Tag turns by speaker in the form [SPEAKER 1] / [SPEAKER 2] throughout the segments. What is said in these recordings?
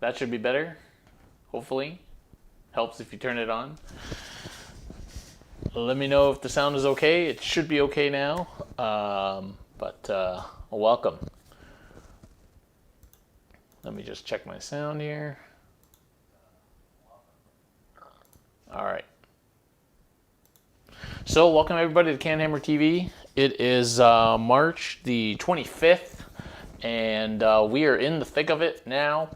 [SPEAKER 1] That should be better, hopefully. Helps if you turn it on. Let me know if the sound is okay. It should be okay now. Welcome. Let me just check my sound here. All right. So welcome everybody to CanHammer TV. It is March the 25th, and we are in the thick of it now.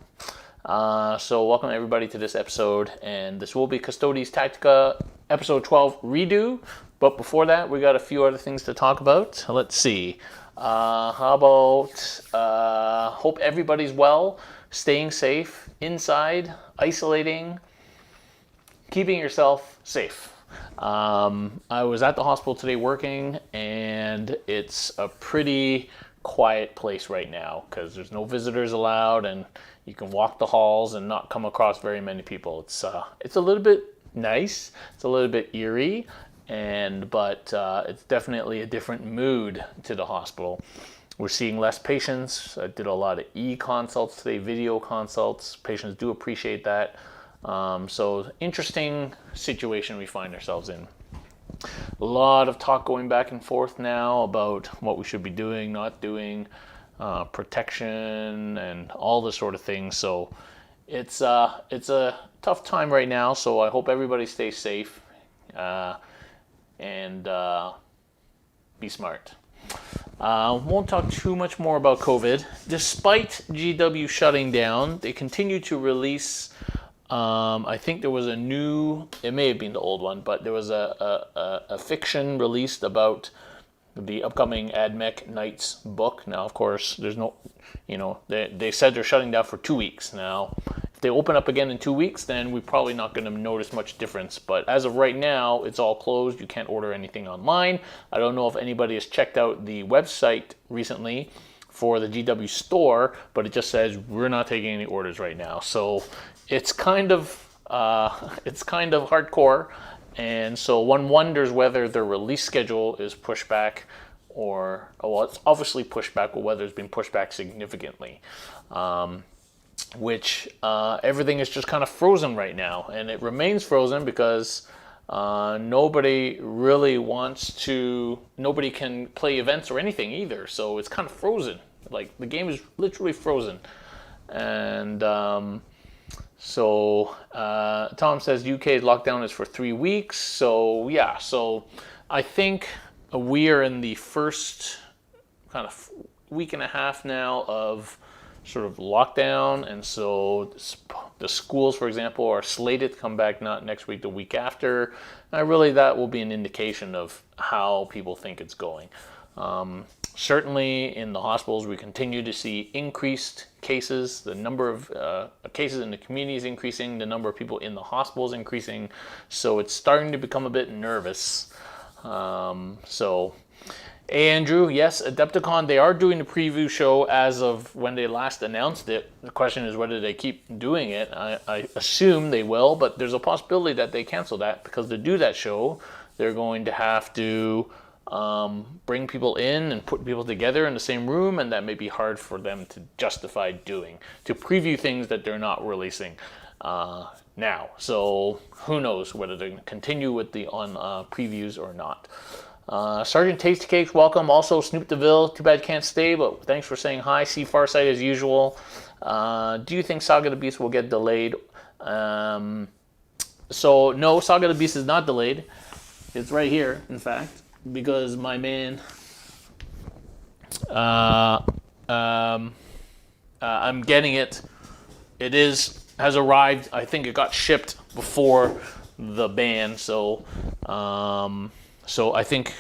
[SPEAKER 1] So welcome everybody to this episode, and this will be Custodes Tactica episode 12 redo. But before that, we got a few other things to talk about. Let's see. How about hope everybody's well, staying safe, inside, isolating, keeping yourself safe. I was at the hospital today working, and it's a pretty quiet place right now because there's no visitors allowed, and you can walk the halls and not come across very many people. It's a little bit nice. It's a little bit eerie, but it's definitely a different mood to the hospital. We're seeing less patients. I did a lot of e-consults today, video consults. Patients do appreciate that. So interesting situation we find ourselves in. A lot of talk going back and forth now about what we should be doing, not doing, protection, and all this sort of things. So it's a tough time right now. So I hope everybody stays safe and be smart. Won't talk too much more about COVID. Despite GW shutting down, they continue to release. I think there was a new, it may have been the old one, but there was a fiction released about the upcoming AdMech Knights book. Now, of course, there's no, they said they're shutting down for 2 weeks. Now, if they open up again in 2 weeks, then we're probably not going to notice much difference. But as of right now, it's all closed. You can't order anything online. I don't know if anybody has checked out the website recently for the GW store, but it just says we're not taking any orders right now. So it's kind of hardcore, and so one wonders whether the release schedule is pushed back, or it's obviously pushed back, but whether it's been pushed back significantly. Which everything is just kind of frozen right now, and it remains frozen because nobody can play events or anything either. So it's kind of frozen. Like, the game is literally frozen, and So Tom says UK's lockdown is for 3 weeks. So yeah, so I think we are in the first kind of week and a half now of sort of lockdown, and so the schools, for example, are slated to come back not next week, the week after. And really, that will be an indication of how people think it's going. Certainly in the hospitals, we continue to see increased cases. The number of cases in the community is increasing. The number of people in the hospitals is increasing. So it's starting to become a bit nervous. Andrew, yes, Adepticon, they are doing the preview show as of when they last announced it. The question is whether they keep doing it. I assume they will, but there's a possibility that they cancel that, because to do that show, they're going to have to bring people in and put people together in the same room, and that may be hard for them to justify doing, to preview things that they're not releasing now. So who knows whether they're going to continue with the previews or not. Sergeant Tasty Cakes, welcome. Also Snoop DeVille, too bad can't stay, but thanks for saying hi. See Farsight as usual. Do you think Saga the Beast will get delayed? So no, Saga the Beast is not delayed. It's right here, in fact, because my man, I'm getting it. It has arrived. I think it got shipped before the ban, so I think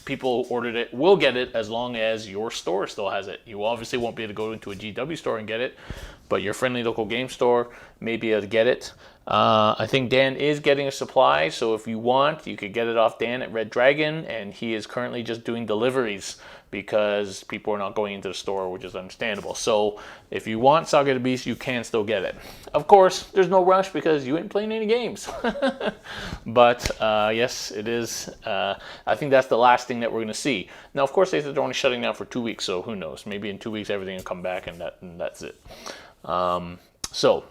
[SPEAKER 1] people ordered it will get it as long as your store still has it. You obviously won't be able to go into a GW store and get it, but your friendly local game store may be able to get it. I think Dan is getting a supply, so if you want, you could get it off Dan at Red Dragon, and he is currently just doing deliveries because people are not going into the store, which is understandable. So if you want Saga the Beast, you can still get it. Of course, there's no rush because you ain't playing any games. But yes, it is. I think that's the last thing that we're going to see. Now, of course, they said they're only shutting down for 2 weeks, so who knows? Maybe in 2 weeks everything will come back, and that's it. So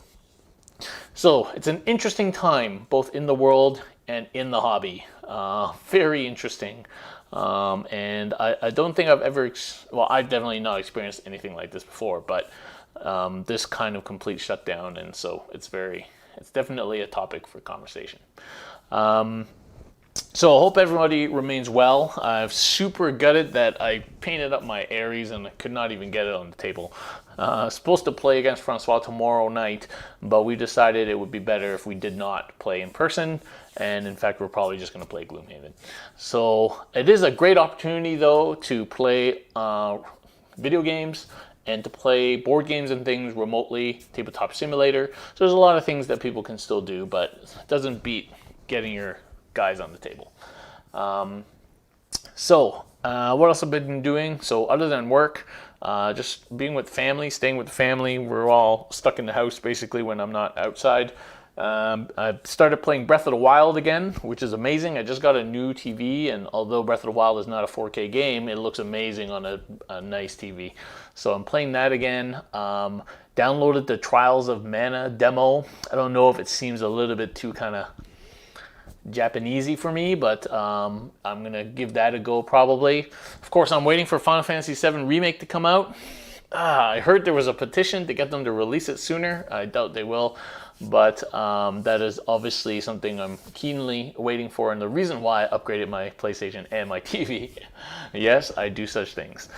[SPEAKER 1] it's an interesting time, both in the world and in the hobby. Very interesting. And I don't think I've ever, well, I've definitely not experienced anything like this before, but this kind of complete shutdown. And so it's definitely a topic for conversation. So I hope everybody remains well. I'm super gutted that I painted up my Ares and I could not even get it on the table. Supposed to play against Francois tomorrow night, but we decided it would be better if we did not play in person. And in fact, we're probably just going to play Gloomhaven. So it is a great opportunity, though, to play video games and to play board games and things remotely, tabletop simulator. So there's a lot of things that people can still do, but it doesn't beat getting your guys on the table. What else have I been doing? So other than work, just being with family, staying with family. We're all stuck in the house basically when I'm not outside. I started playing Breath of the Wild again, which is amazing. I just got a new TV, and although Breath of the Wild is not a 4K game, it looks amazing on a nice TV. So I'm playing that again. Downloaded the Trials of Mana demo. I don't know if it seems a little bit too kind of Japanesey for me, but I'm gonna give that a go probably. Of course, I'm waiting for Final Fantasy VII Remake to come out. I heard there was a petition to get them to release it sooner. I doubt they will, but that is obviously something I'm keenly waiting for, and the reason why I upgraded my PlayStation and my TV. Yes, I do such things,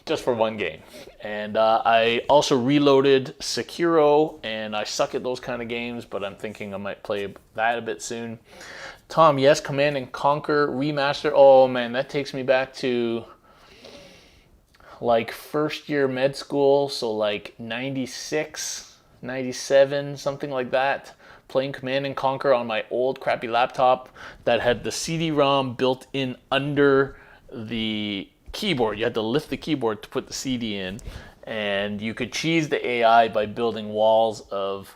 [SPEAKER 1] just for one game. And I also reloaded Sekiro, and I suck at those kind of games, but I'm thinking I might play that a bit soon. Tom, yes, Command and Conquer Remaster. Oh man, that takes me back to like first year med school, so like 96, 97, something like that. Playing Command and Conquer on my old crappy laptop that had the CD-ROM built in under the keyboard. You had to lift the keyboard to put the CD in, and you could cheese the AI by building walls of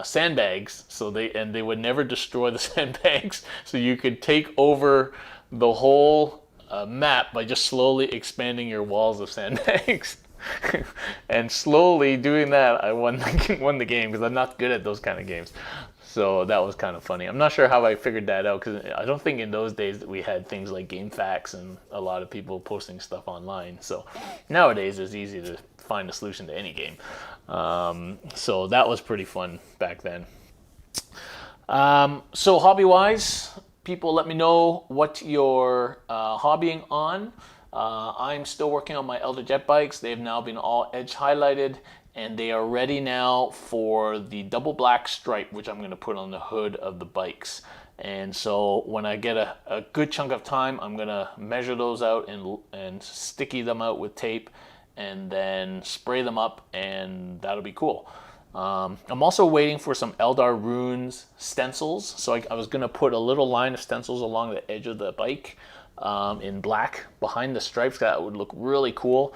[SPEAKER 1] sandbags, so they would never destroy the sandbags, so you could take over the whole map by just slowly expanding your walls of sandbags. And slowly doing that, I won the game, because I'm not good at those kind of games. So that was kind of funny. I'm not sure how I figured that out, because I don't think in those days that we had things like GameFAQs and a lot of people posting stuff online. So nowadays it's easy to find a solution to any game. So that was pretty fun back then. So hobby-wise, people let me know what you're hobbying on. I'm still working on my Elder Jet bikes. They've now been all edge highlighted, and they are ready now for the double black stripe, which I'm going to put on the hood of the bikes. And so when I get a good chunk of time, I'm going to measure those out and sticky them out with tape, and then spray them up, and that'll be cool. I'm also waiting for some Eldar Runes stencils. So I was going to put a little line of stencils along the edge of the bike in black behind the stripes. That would look really cool.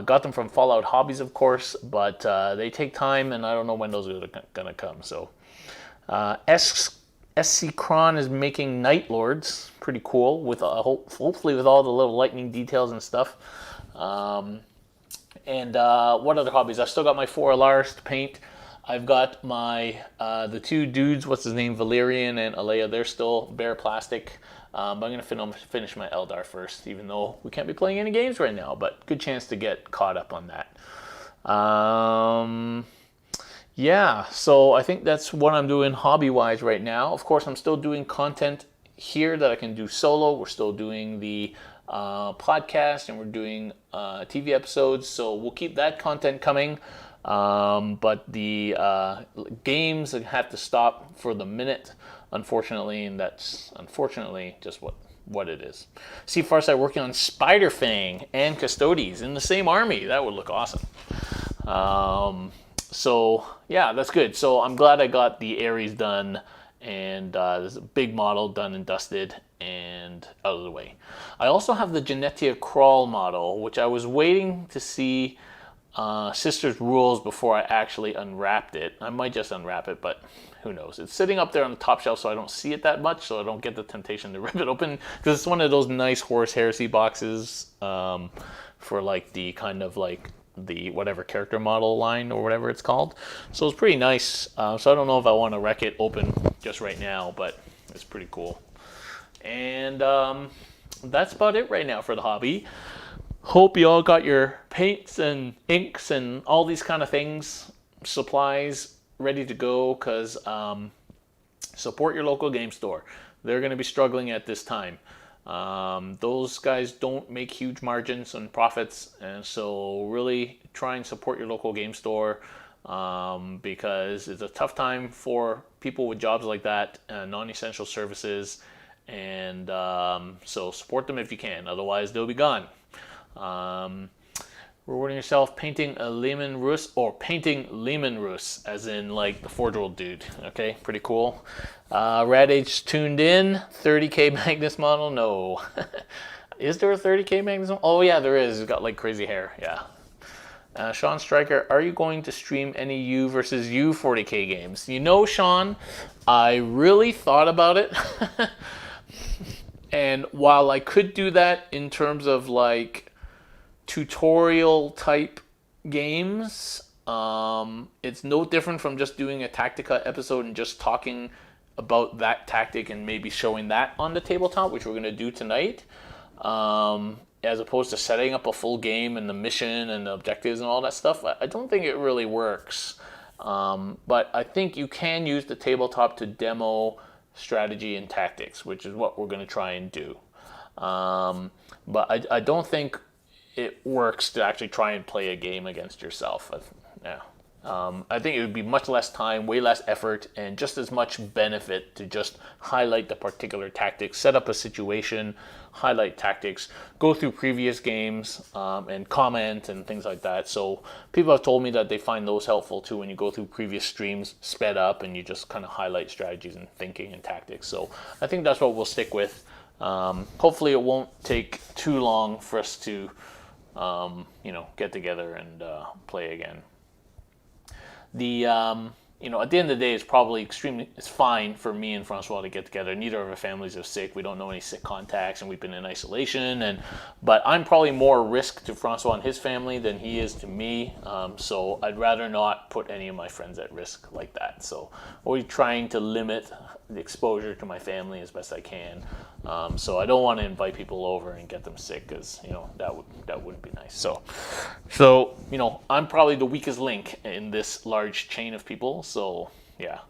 [SPEAKER 1] Got them from Fallout Hobbies, of course, but they take time, and I don't know when those are going to come. So SC Kron is making Night Lords. Pretty cool, with hopefully with all the little lightning details and stuff. And what other hobbies? I've still got my 4 Allarus to paint. I've got my the 2 dudes, what's his name, Valerian and Alea. They're still bare plastic. But I'm going to finish my Eldar first, even though we can't be playing any games right now. But good chance to get caught up on that. Yeah, so I think that's what I'm doing hobby-wise right now. Of course, I'm still doing content here that I can do solo. We're still doing the podcast, and we're doing TV episodes. So we'll keep that content coming. But the games have to stop for the minute, unfortunately, and that's unfortunately just what it is. See Farsight working on Spider-Fang and Custodes in the same army. That would look awesome. So yeah, that's good. So I'm glad I got the Ares done, and there's a big model done and dusted and out of the way. I also have the Genetia Crawl model, which I was waiting to see Sister's Rules before I actually unwrapped it. I might just unwrap it, but who knows. It's sitting up there on the top shelf, so I don't see it that much, so I don't get the temptation to rip it open, because it's one of those nice Horus Heresy boxes for like the kind of like the whatever character model line or whatever it's called. So it's pretty nice. So I don't know if I want to wreck it open just right now, but it's pretty cool. And that's about it right now for the hobby. Hope you all got your paints and inks and all these kind of things, supplies ready to go, because support your local game store. They're going to be struggling at this time. Those guys don't make huge margins and profits, and so really try and support your local game store, because it's a tough time for people with jobs like that, non-essential services, and so support them if you can, otherwise they'll be gone. Rewarding yourself, painting a Lehman Russ, or painting Lehman Russ, as in like the 4-year-old dude. Okay, pretty cool. Rad Age tuned in. 30K Magnus model? No. Is there a 30K Magnus model? Oh yeah, there is. He's got like crazy hair. Yeah. Sean Stryker, are you going to stream any U versus U 40K games? You know, Sean, I really thought about it. And while I could do that in terms of like tutorial type games, it's no different from just doing a Tactica episode and just talking about that tactic and maybe showing that on the tabletop, which we're going to do tonight, as opposed to setting up a full game and the mission and the objectives and all that stuff. I don't think it really works, but I think you can use the tabletop to demo strategy and tactics, which is what we're going to try and do. But I don't think it works to actually try and play a game against yourself. Yeah. I think it would be much less time, way less effort, and just as much benefit to just highlight the particular tactics, set up a situation, highlight tactics, go through previous games, and comment and things like that. So people have told me that they find those helpful too when you go through previous streams sped up and you just kind of highlight strategies and thinking and tactics. So I think that's what we'll stick with. Hopefully it won't take too long for us to get together and play again. At the end of the day, it's fine for me and Francois to get together. Neither of our families are sick. We don't know any sick contacts, and we've been in isolation. But I'm probably more a risk to Francois and his family than he is to me. So I'd rather not put any of my friends at risk like that. So always trying to limit the exposure to my family as best I can. So I don't want to invite people over and get them sick, because that wouldn't be nice. So I'm probably the weakest link in this large chain of people. So yeah,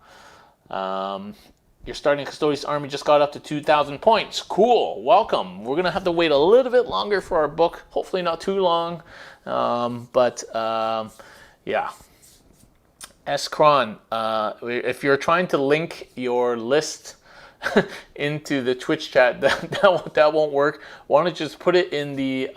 [SPEAKER 1] your starting Custodes army just got up to 2,000 points. Cool, welcome. We're gonna have to wait a little bit longer for our book. Hopefully not too long, but yeah. S-Cron, if you're trying to link your list into the Twitch chat, that won't work. Why don't you just put it in the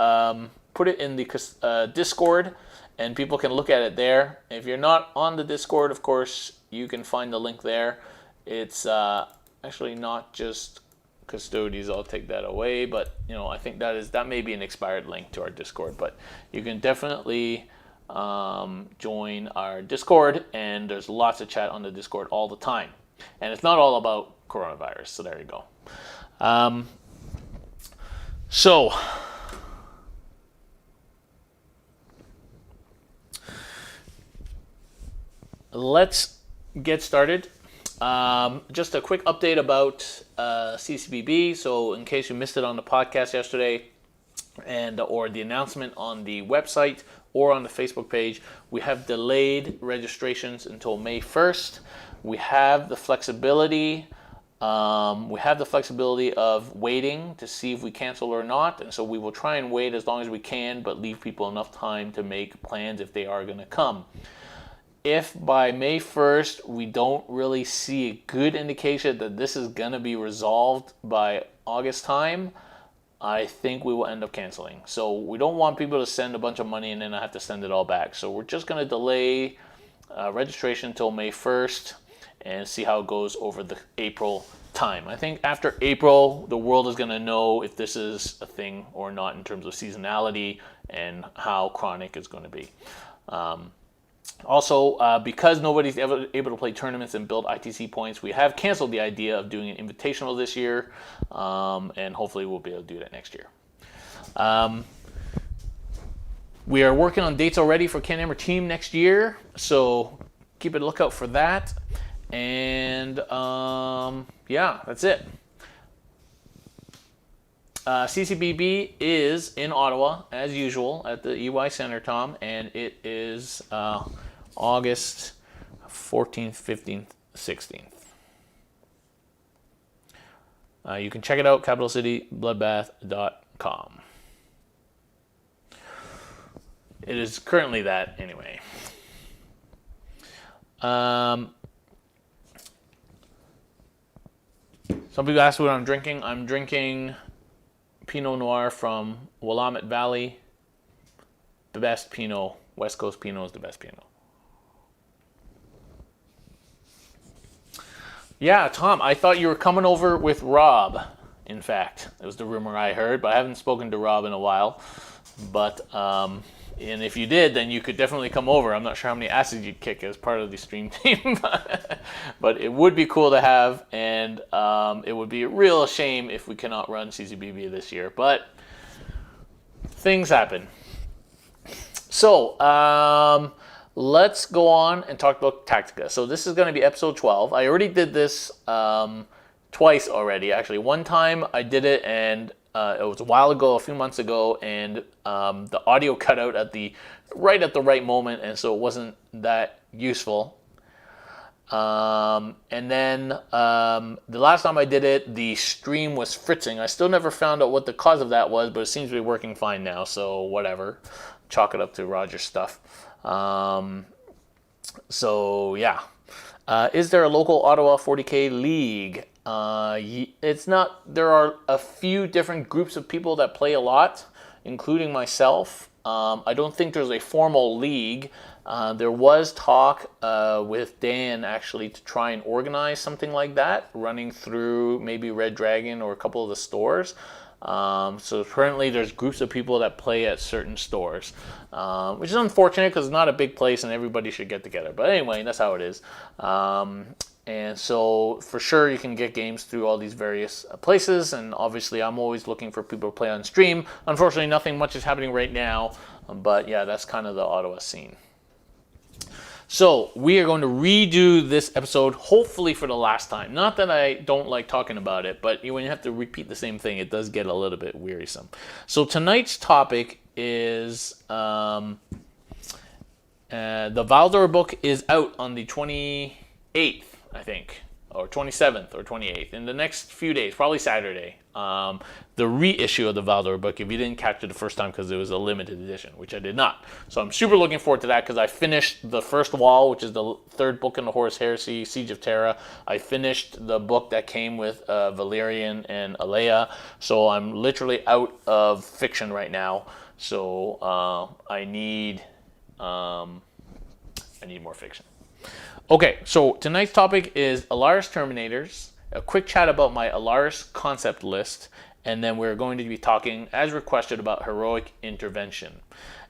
[SPEAKER 1] Discord, and people can look at it there. If you're not on the Discord, of course, you can find the link there. It's actually not just Custodes. I'll take that away, but I think that may be an expired link to our Discord. But you can definitely join our Discord, and there's lots of chat on the Discord all the time, and it's not all about coronavirus. So there you go. So let's get started. Just a quick update about CCBB. So in case you missed it on the podcast yesterday, or the announcement on the website or on the Facebook page, we have delayed registrations until May 1st. We have the flexibility. Of waiting to see if we cancel or not, and so we will try and wait as long as we can, but leave people enough time to make plans if they are going to come. If by May 1st we don't really see a good indication that this is going to be resolved by August time, I think we will end up canceling. So we don't want people to send a bunch of money and then I have to send it all back. So we're just going to delay registration until May 1st and see how it goes over the April time. I think after April, the world is going to know if this is a thing or not in terms of seasonality and how chronic it's going to be. Also, because nobody's ever able to play tournaments and build ITC points, we have canceled the idea of doing an invitational this year, and hopefully we'll be able to do that next year. We are working on dates already for CanHammer Team next year, so keep a lookout for that. And yeah, that's it. CCBB is in Ottawa, as usual, at the EY Center, Tom, and it is August 14th, 15th, 16th. You can check it out, capitalcitybloodbath.com. It is currently that, anyway. Some people ask what I'm drinking. I'm drinking Pinot Noir from Willamette Valley. The best Pinot. West Coast Pinot is the best Pinot. Yeah, Tom, I thought you were coming over with Rob, in fact. It was the rumor I heard, but I haven't spoken to Rob in a while. But, and if you did, then you could definitely come over. I'm not sure how many acids you'd kick as part of the stream team. But it would be cool to have, and it would be a real shame if we cannot run CCBB this year. But things happen. So, let's go on and talk about Tactica. So this is going to be episode 12. I already did this twice already, actually. One time I did it, and it was a while ago, a few months ago, and the audio cut out at the right moment, and so it wasn't that useful. And then the last time I did it, the stream was fritzing. I still never found out what the cause of that was, but it seems to be working fine now, so whatever. Chalk it up to Roger's stuff. So yeah. Is there a local Ottawa 40K league? It's not. There are a few different groups of people that play a lot, including myself. I don't think there's a formal league. There was talk with Dan actually to try and organize something like that, running through maybe Red Dragon or a couple of the stores. So currently there's groups of people that play at certain stores, which is unfortunate because it's not a big place and everybody should get together. But anyway, that's how it is. And so for sure you can get games through all these various places, and obviously I'm always looking for people to play on stream. Unfortunately, nothing much is happening right now, but yeah, that's kind of the Ottawa scene. So we are going to redo this episode, hopefully for the last time. Not that I don't like talking about it, but when you have to repeat the same thing, it does get a little bit wearisome. So tonight's topic is the Valdor book is out on the 28th, I think, or 27th or 28th, in the next few days, probably Saturday. The reissue of the Valdor book, if you didn't catch it the first time because it was a limited edition, which I did not. So I'm super looking forward to that because I finished the first wall, which is the third book in the Horus Heresy, Siege of Terra. I finished the book that came with Valerian and Alea. So I'm literally out of fiction right now. So I need more fiction. Okay, so tonight's topic is Allarus Terminators, a quick chat about my Allarus Concept list, and then we're going to be talking, as requested, about Heroic Intervention.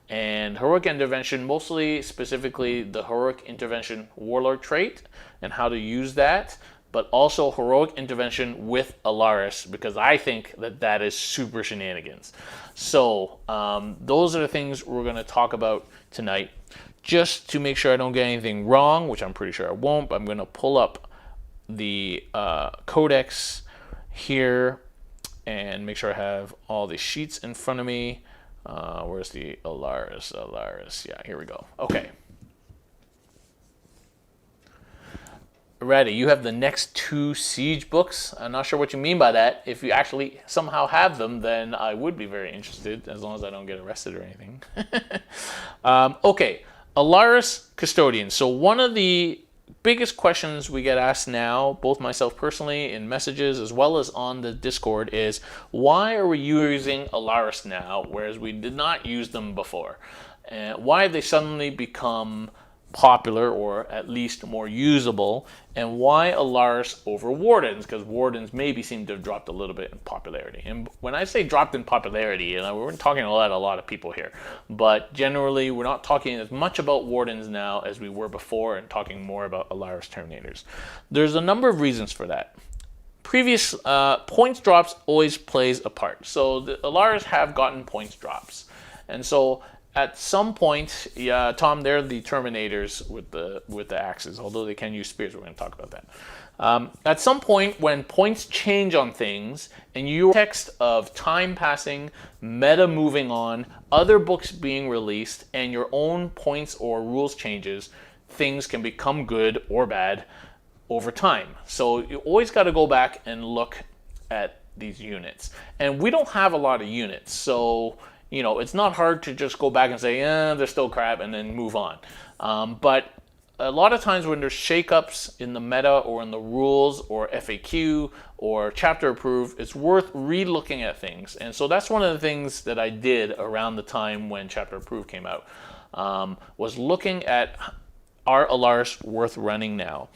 [SPEAKER 1] And Heroic Intervention, mostly specifically the Heroic Intervention Warlord trait and how to use that, but also Heroic Intervention with Allarus, because I think that that is super shenanigans. So those are the things we're going to talk about tonight. Just to make sure I don't get anything wrong, which I'm pretty sure I won't, but I'm going to pull up the codex here and make sure I have all the sheets in front of me. Where's the Allarus? Yeah, here we go. Okay. Ready. You have the next 2 Siege books. I'm not sure what you mean by that. If you actually somehow have them, then I would be very interested, as long as I don't get arrested or anything. Okay. Allarus Custodian. So one of the biggest questions we get asked now, both myself personally in messages as well as on the Discord, is why are we using Allarus now, whereas we did not use them before? Why have they suddenly become popular, or at least more usable, and why Allarus over Wardens? Because Wardens maybe seem to have dropped a little bit in popularity. And when I say dropped in popularity, we're talking a lot of people here, but generally we're not talking as much about Wardens now as we were before, and talking more about Allarus Terminators. There's a number of reasons for that. Previous points drops always plays a part. So the Allarus have gotten points drops, and so at some point, yeah, Tom, they're the terminators with the axes, although they can use spears. We're going to talk about that. At some point, when points change on things, and your text of time passing, meta moving on, other books being released, and your own points or rules changes, things can become good or bad over time. So you always got to go back and look at these units. And we don't have a lot of units, so it's not hard to just go back and say, they're still crap, and then move on. But a lot of times when there's shakeups in the meta or in the rules or FAQ or chapter approved, it's worth re-looking at things. And so that's one of the things that I did around the time when chapter approved came out, was looking at, are Allarus worth running now?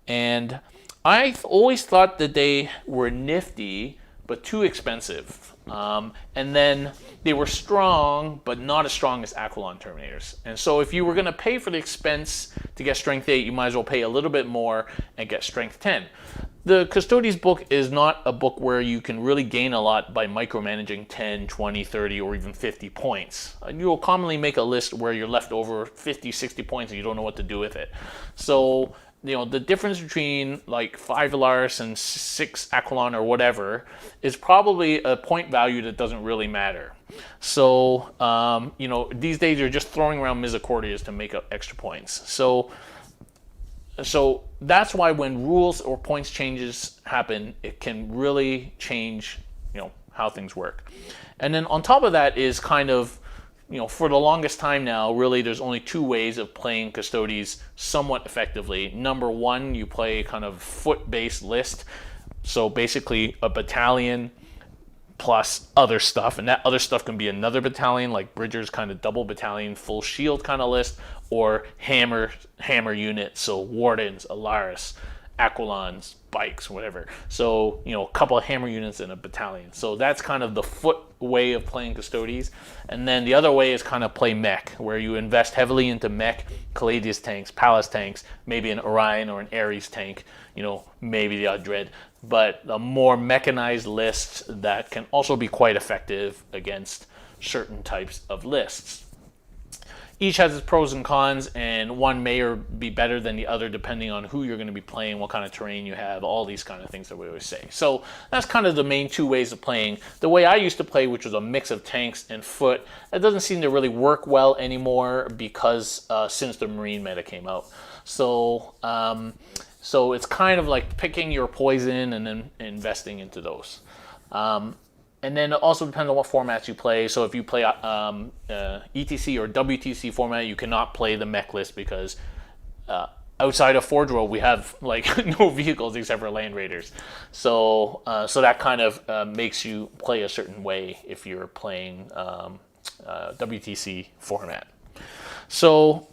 [SPEAKER 1] And I've always thought that they were nifty, but too expensive. And then they were strong, but not as strong as Aquilon Terminators. And so if you were going to pay for the expense to get Strength 8, you might as well pay a little bit more and get Strength 10. The Custodes book is not a book where you can really gain a lot by micromanaging 10, 20, 30, or even 50 points. You'll commonly make a list where you're left over 50, 60 points and you don't know what to do with it. So the difference between like 5 Allarus and 6 Aquilon or whatever is probably a point value that doesn't really matter. So, these days you're just throwing around Misericordias to make up extra points. So that's why when rules or points changes happen, it can really change, how things work. And then on top of that is kind of, for the longest time now, really there's only 2 ways of playing Custodes somewhat effectively. Number 1, you play kind of foot-based list. So basically a battalion plus other stuff, and that other stuff can be another battalion, like Bridger's kind of double battalion, full shield kind of list, or hammer units, so Wardens, Allarus, Aquilons, bikes, whatever. So, a couple of hammer units in a battalion. So that's kind of the foot way of playing Custodes. And then the other way is kind of play mech, where you invest heavily into mech, Caladius tanks, Palace tanks, maybe an Orion or an Ares tank, maybe the odd Dread. But a more mechanized list that can also be quite effective against certain types of lists. Each has its pros and cons, and one may be better than the other depending on who you're going to be playing, what kind of terrain you have, all these kind of things that we always say. So that's kind of the main 2 ways of playing. The way I used to play, which was a mix of tanks and foot, that doesn't seem to really work well anymore because since the Marine meta came out. So it's kind of like picking your poison and then investing into those. And then it also depends on what formats you play. So if you play ETC or WTC format, you cannot play the mech list because outside of Forge World, we have like no vehicles except for Land Raiders. So that kind of makes you play a certain way if you're playing WTC format. So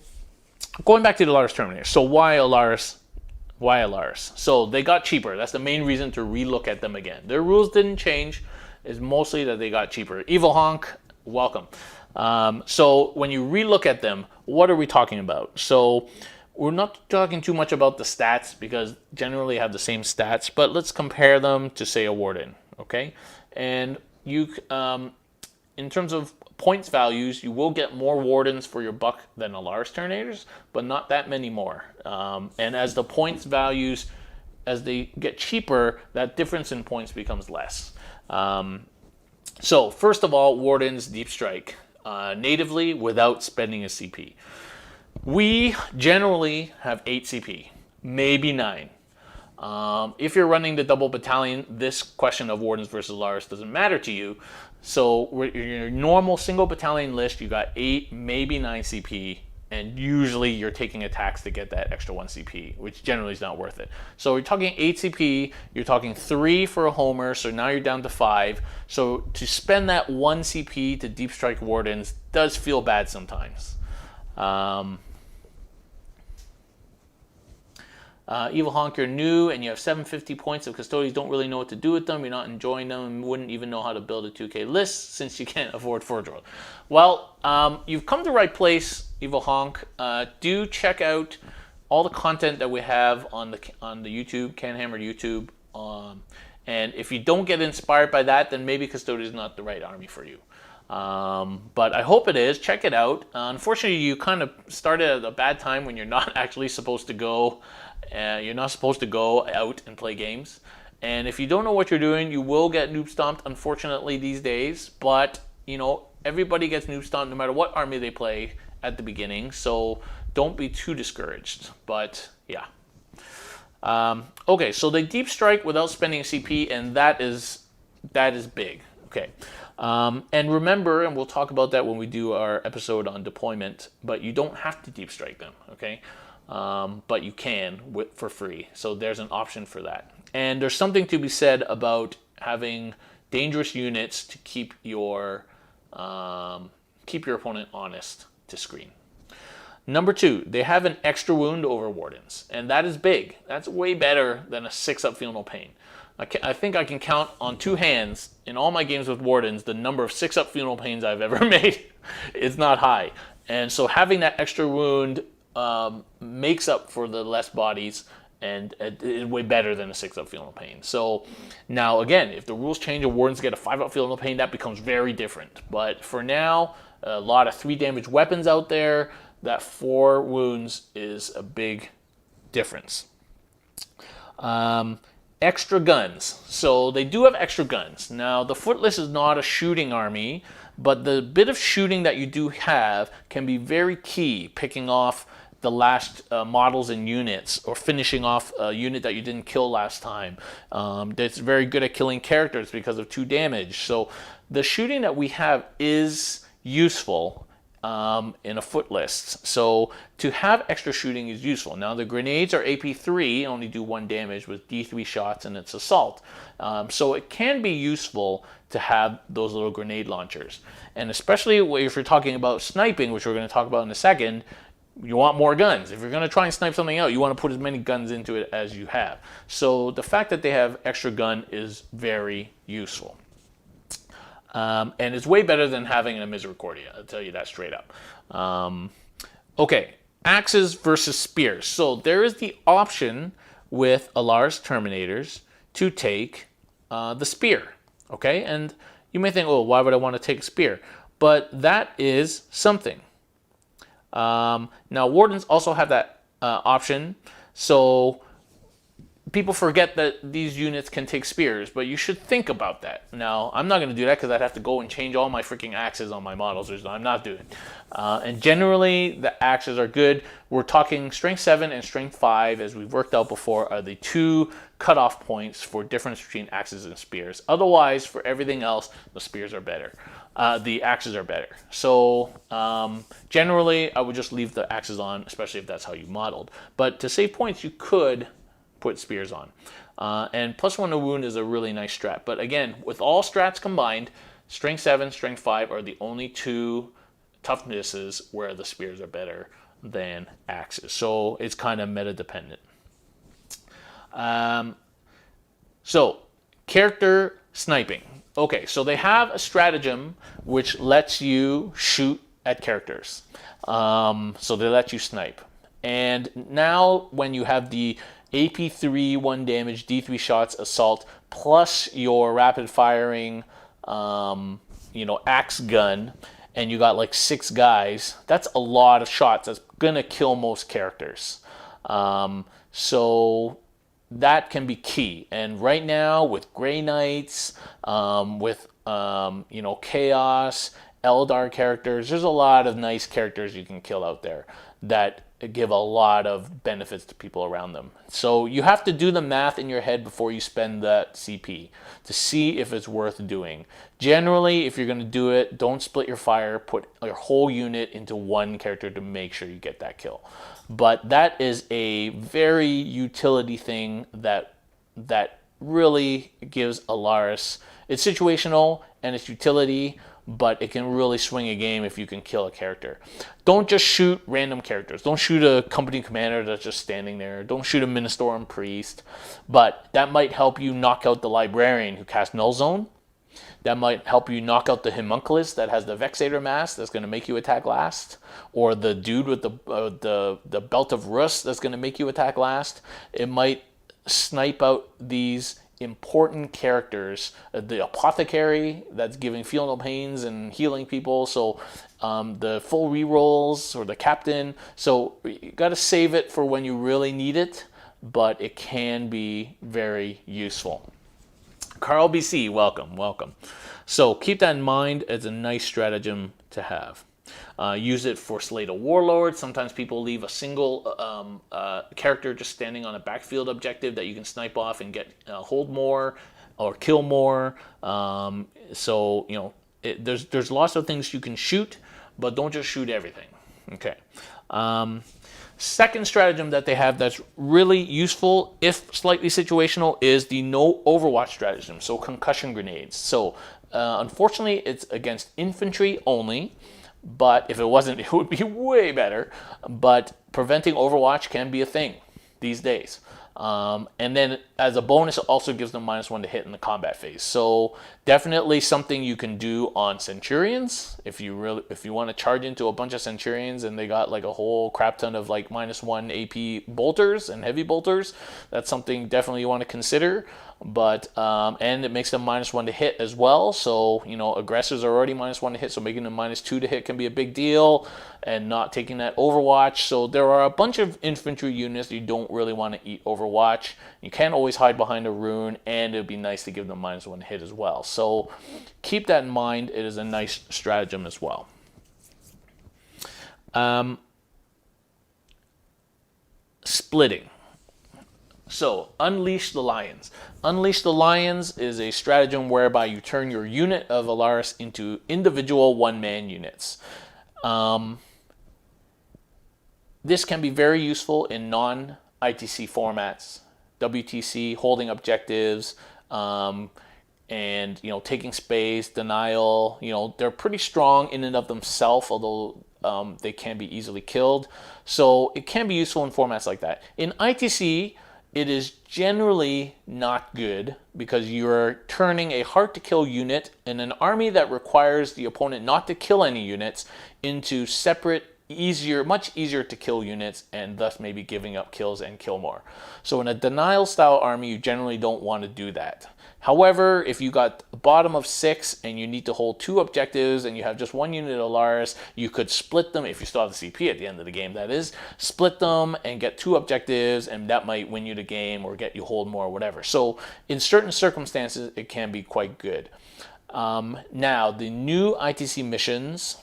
[SPEAKER 1] going back to the Allarus Terminators. So why Allarus? Why Allarus? So they got cheaper. That's the main reason to relook at them again. Their rules didn't change. Is mostly that they got cheaper. Evil Honk, welcome. So when you relook at them, what are we talking about? So we're not talking too much about the stats because generally they have the same stats, but let's compare them to say a Warden, okay? And you, in terms of points values, you will get more Wardens for your buck than Allarus Terminators, but not that many more. And as the points values, as they get cheaper, that difference in points becomes less. So first of all, Wardens Deep Strike natively without spending a CP. We generally have 8 CP, maybe 9. If you're running the double battalion, this question of Wardens versus Allarus doesn't matter to you. So your normal single battalion list, you got 8, maybe 9 CP. And usually you're taking attacks to get that extra 1 CP, which generally is not worth it. So you're talking 8 CP, you're talking 3 for a homer, so now you're down to 5. So to spend that 1 CP to Deep Strike Wardens does feel bad sometimes. Evil Honk, you're new and you have 750 points of Custodes, don't really know what to do with them, you're not enjoying them, and wouldn't even know how to build a 2K list since you can't afford Forge World. Well, you've come to the right place, Evil Honk. Do check out all the content that we have on the YouTube, CanHammer YouTube. And if you don't get inspired by that, then maybe Custodes is not the right army for you. But I hope it is. Check it out. Unfortunately, you kind of started at a bad time when you're not actually supposed to go. You're not supposed to go out and play games. And if you don't know what you're doing, you will get noob stomped, unfortunately, these days. But, everybody gets noob stomped no matter what army they play at the beginning. So don't be too discouraged. But, yeah. Okay, so they deep strike without spending CP, and that is big. Okay. And remember, and we'll talk about that when we do our episode on deployment, but you don't have to deep strike them, okay? But you can for free. So there's an option for that. And there's something to be said about having dangerous units to keep your opponent honest to screen. Number 2, they have an extra wound over Wardens, and that is big. That's way better than a 6-up Feel No Pain. I think I can count on 2 hands in all my games with Wardens the number of 6-up Feel No Pains I've ever made. It's not high. And so having that extra wound makes up for the less bodies, and it's way better than a 6-up Feel No Pain. So now, again, if the rules change and Wardens get a 5-up Feel No Pain, that becomes very different. But for now, a lot of 3 damage weapons out there. That 4 wounds is a big difference. Extra guns. So they do have extra guns. Now, the Footless is not a shooting army, but the bit of shooting that you do have can be very key, picking off the last models and units, or finishing off a unit that you didn't kill last time. It's very good at killing characters because of 2 damage. So the shooting that we have is useful in a foot list. So to have extra shooting is useful. Now the grenades are AP3, only do 1 damage with D3 shots, and it's assault. So it can be useful to have those little grenade launchers. And especially if you're talking about sniping, which we're going to talk about in a second, you want more guns. If you're going to try and snipe something out, you want to put as many guns into it as you have. So the fact that they have extra gun is very useful. And it's way better than having a Misericordia, I'll tell you that straight up. Okay, axes versus spears. So there is the option with Allarus Terminators to take the spear. Okay, and you may think, oh, why would I want to take a spear? But that is something. Now, Wardens also have that option. So people forget that these units can take spears, but you should think about that. Now, I'm not going to do that because I'd have to go and change all my freaking axes on my models, which I'm not doing. And generally, the axes are good. We're talking Strength 7 and Strength 5, as we've worked out before, are the 2 cutoff points for difference between axes and spears. Otherwise, for everything else, the spears are better. The axes are better. So generally, I would just leave the axes on, especially if that's how you modeled. But to save points, you could put spears on. And +1 to wound is a really nice strat. But again, with all strats combined, Strength 7, Strength 5 are the only 2 toughnesses where the spears are better than axes. So it's kind of meta dependent. So character sniping. Okay, so they have a stratagem which lets you shoot at characters. So they let you snipe. And now when you have the AP3, 1 damage, D3 shots, assault, plus your rapid firing, axe gun, and you got like 6 guys, that's a lot of shots. That's gonna kill most characters. So that can be key. And right now with Grey Knights, with Chaos, Eldar characters, there's a lot of nice characters you can kill out there that give a lot of benefits to people around them. So you have to do the math in your head before you spend that CP to see if it's worth doing. Generally, if you're going to do it, don't split your fire, put your whole unit into 1 character to make sure you get that kill. But that is a very utility thing that really gives Allarus. It's situational and it's utility, but it can really swing a game if you can kill a character. Don't just shoot random characters. Don't shoot a company commander that's just standing there. Don't shoot a Ministorum priest. But that might help you knock out the librarian who casts Null Zone. That might help you knock out the homunculus that has the Vexator mask that's going to make you attack last. Or the dude with the Belt of Rus that's going to make you attack last. It might snipe out these important characters. The apothecary that's giving feel no pains and healing people. So the full rerolls, or the captain. So you got to save it for when you really need it, but it can be very useful. Carl BC, welcome, welcome. So keep that in mind. It's a nice stratagem to have. Use it for slay the warlord. Sometimes people leave a single character just standing on a backfield objective that you can snipe off and get hold more or kill more. So you know, there's lots of things you can shoot, but don't just shoot everything. Okay. Second stratagem that they have that's really useful, if slightly situational, is the no overwatch stratagem. So concussion grenades. So unfortunately, it's against infantry only. But if it wasn't, it would be way better. But preventing overwatch can be a thing these days. And then as a bonus, it also gives them -1 to hit in the combat phase. So definitely something you can do on Centurions. If you want to charge into a bunch of Centurions and they got like a whole crap ton of like -1 AP bolters and heavy bolters, that's something definitely you want to consider. But and it makes them -1 to hit as well. So you know, aggressors are already -1 to hit, so making them -2 to hit can be a big deal, and not taking that overwatch. So there are a bunch of infantry units you don't really want to eat overwatch. You can always hide behind a rune, and it'd be nice to give them -1 to hit as well. So keep that in mind. It is a nice stratagem as well. Splitting. So, Unleash the Lions. Unleash the Lions is a stratagem whereby you turn your unit of Allarus into individual one-man units. This can be very useful in non-ITC formats, WTC, holding objectives, and you know, taking space, denial. You know, they're pretty strong in and of themselves, although they can be easily killed. So it can be useful in formats like that. In ITC, it is generally not good because you're turning a hard-to-kill unit in an army that requires the opponent not to kill any units into separate, much easier to kill units, and thus maybe giving up kills and kill more. So in a denial-style army, you generally don't want to do that. However, if you got bottom of 6 and you need to hold 2 objectives and you have just 1 unit of Allarus, you could split them, if you still have the CP at the end of the game, that is, split them and get 2 objectives, and that might win you the game or get you hold more or whatever. So in certain circumstances, it can be quite good. Now, the new ITC missions,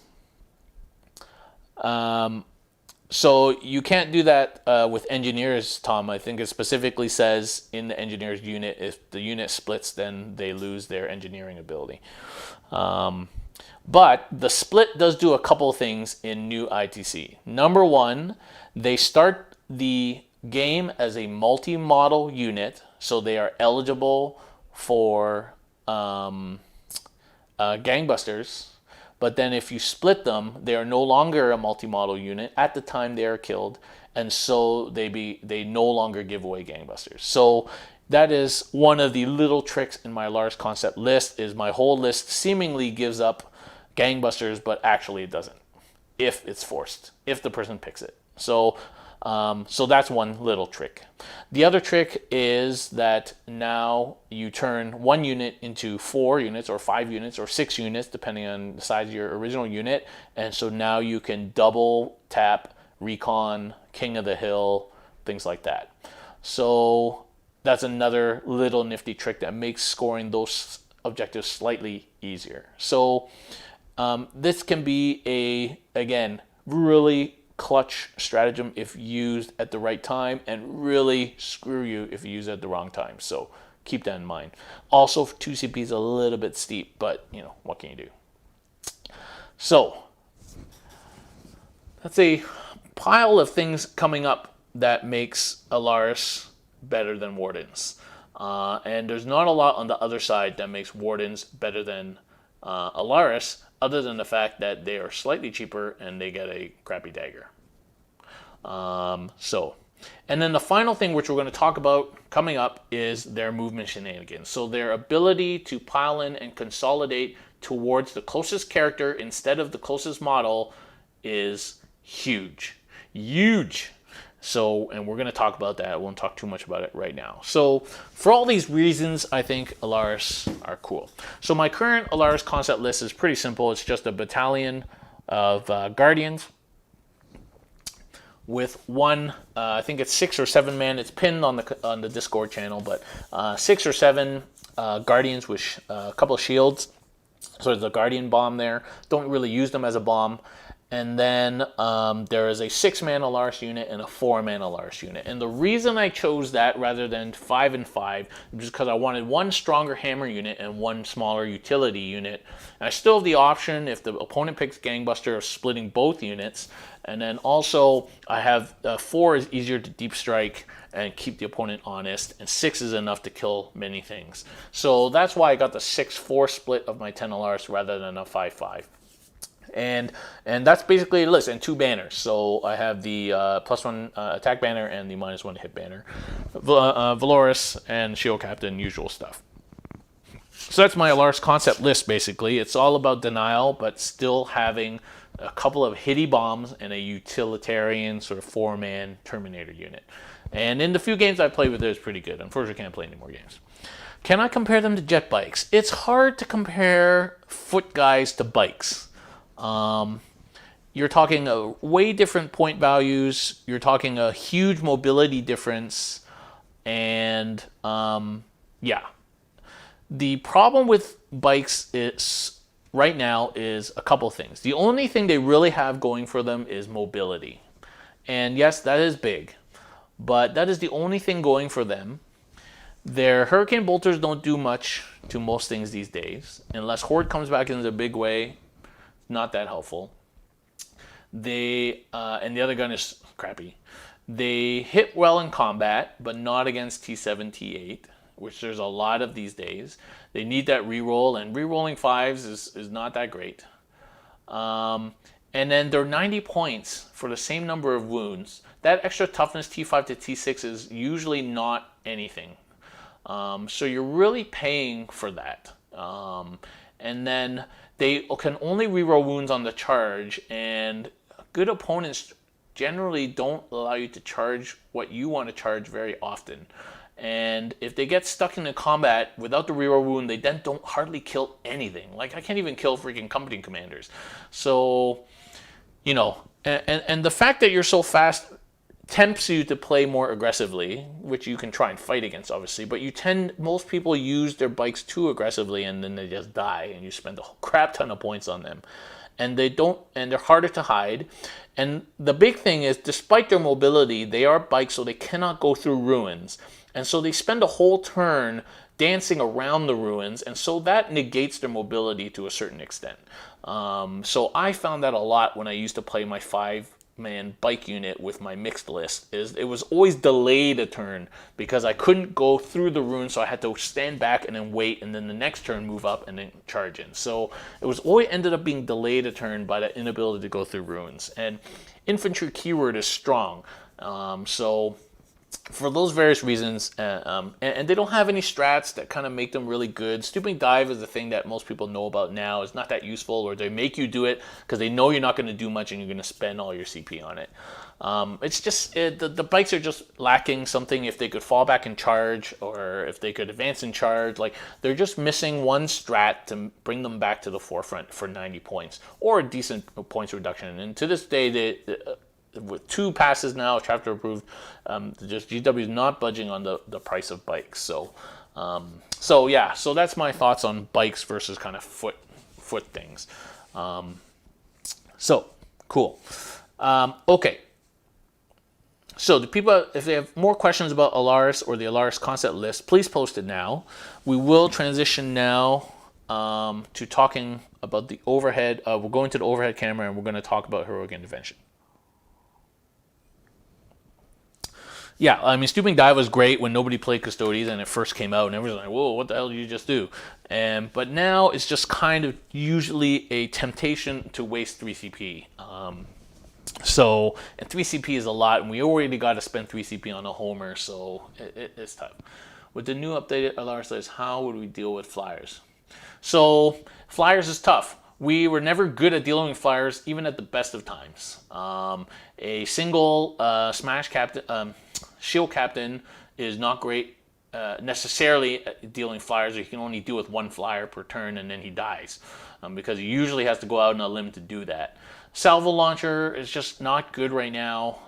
[SPEAKER 1] so you can't do that with engineers, Tom. I think it specifically says in the engineers unit, if the unit splits, then they lose their engineering ability. But the split does do a couple of things in new ITC. Number one, they start the game as a multi-model unit, so they are eligible for gangbusters. But then if you split them, they are no longer a multi-model unit at the time they are killed, and so they no longer give away gangbusters. So that is one of the little tricks in my Allarus Concept list, is my whole list seemingly gives up gangbusters, but actually it doesn't, if it's forced, if the person picks it. So that's one little trick. The other trick is that now you turn 1 unit into 4 units or 5 units or 6 units, depending on the size of your original unit. And so now you can double tap, recon, king of the hill, things like that. So that's another little nifty trick that makes scoring those objectives slightly easier. So this can be again, really clutch stratagem if used at the right time, and really screw you if you use it at the wrong time. So keep that in mind. Also, 2 CP is a little bit steep, but you know, what can you do? So that's a pile of things coming up that makes Allarus better than Wardens. And there's not a lot on the other side that makes Wardens better than Allarus, other than the fact that they are slightly cheaper and they get a crappy dagger. And then the final thing which we're going to talk about coming up is their movement shenanigans. So their ability to pile in and consolidate towards the closest character instead of the closest model is huge. Huge. So, and we're going to talk about that. I won't talk too much about it right now. So, for all these reasons, I think Allarus are cool. So, my current Allarus concept list is pretty simple. It's just a battalion of Guardians with one, I think it's 6 or 7 man. It's pinned on the Discord channel, but 6 or 7 Guardians with a couple of shields. So there's a Guardian bomb there. Don't really use them as a bomb. And then there is a 6-man Allarus unit and a 4-man Allarus unit. And the reason I chose that rather than 5 and 5 is because I wanted one stronger hammer unit and one smaller utility unit. And I still have the option, if the opponent picks Gangbuster, of splitting both units. And then also I have 4 is easier to deep strike and keep the opponent honest, and 6 is enough to kill many things. So that's why I got the 6-4 split of my 10 Allarus rather than a 5-5. And that's basically the list, and 2 banners. So I have the +1 attack banner and the -1 hit banner. Valoris and Shield Captain, usual stuff. So that's my Allarus concept list, basically. It's all about denial, but still having a couple of hitty bombs and a utilitarian sort of 4-man Terminator unit. And in the few games I played with it, it's pretty good. Unfortunately, I can't play any more games. Can I compare them to jet bikes? It's hard to compare foot guys to bikes. You're talking a way different point values. You're talking a huge mobility difference. And yeah. The problem with bikes is right now is a couple things. The only thing they really have going for them is mobility. And yes, that is big. But that is the only thing going for them. Their Hurricane Bolters don't do much to most things these days. Unless Horde comes back in a big way, not that helpful. They and the other gun is crappy. They hit well in combat, but not against T7, T8, which there's a lot of these days. They need that reroll, and rerolling 5s is not that great. And then they're 90 points for the same number of wounds. That extra toughness T5 to T6 is usually not anything. So you're really paying for that. And then they can only reroll wounds on the charge, and good opponents generally don't allow you to charge what you want to charge very often. And if they get stuck in the combat without the reroll wound, they then don't hardly kill anything. Like, I can't even kill freaking company commanders. So, you know, and the fact that you're so fast tempts you to play more aggressively, which you can try and fight against, obviously, but most people use their bikes too aggressively, and then they just die, and you spend a crap ton of points on them. And they're harder to hide. And the big thing is, despite their mobility, they are bikes, so they cannot go through ruins. And so they spend a whole turn dancing around the ruins, and so that negates their mobility to a certain extent. So I found that a lot when I used to play my 5-man bike unit with my mixed list. It was always delayed a turn because I couldn't go through the ruins, so I had to stand back and then wait, and then the next turn move up and then charge in. So it was always ended up being delayed a turn by the inability to go through ruins. And infantry keyword is strong. So for those various reasons, and they don't have any strats that kind of make them really good. Stooping dive is the thing that most people know about now. It's not that useful, or they make you do it because they know you're not going to do much and you're going to spend all your CP on it. It's just, the bikes are just lacking something. If they could fall back and charge, or if they could advance and charge, like, they're just missing one strat to bring them back to the forefront for 90 points, or a decent points reduction. And to this day, with 2 passes now, chapter approved, just GW is not budging on the price of bikes. So yeah, so that's my thoughts on bikes versus kind of foot things. So cool. Okay. So the people, if they have more questions about Allarus or the Allarus concept list, please post it now. We will transition now to talking about the overhead. We're going to the overhead camera, and we're going to talk about heroic intervention. Yeah, I mean, Stooping Dive was great when nobody played Custodes and it first came out, and everyone's like, whoa, what the hell did you just do? But now it's just kind of usually a temptation to waste 3 CP. And 3 CP is a lot, and we already got to spend 3 CP on a homer, so it's tough. With the new updated Allarus list, how would we deal with flyers? So, flyers is tough. we were never good at dealing with flyers, even at the best of times. A single smash captain, shield captain is not great necessarily at dealing flyers. You can only deal with one flyer per turn, and then he dies because he usually has to go out on a limb to do that. Salvo launcher is just not good right now.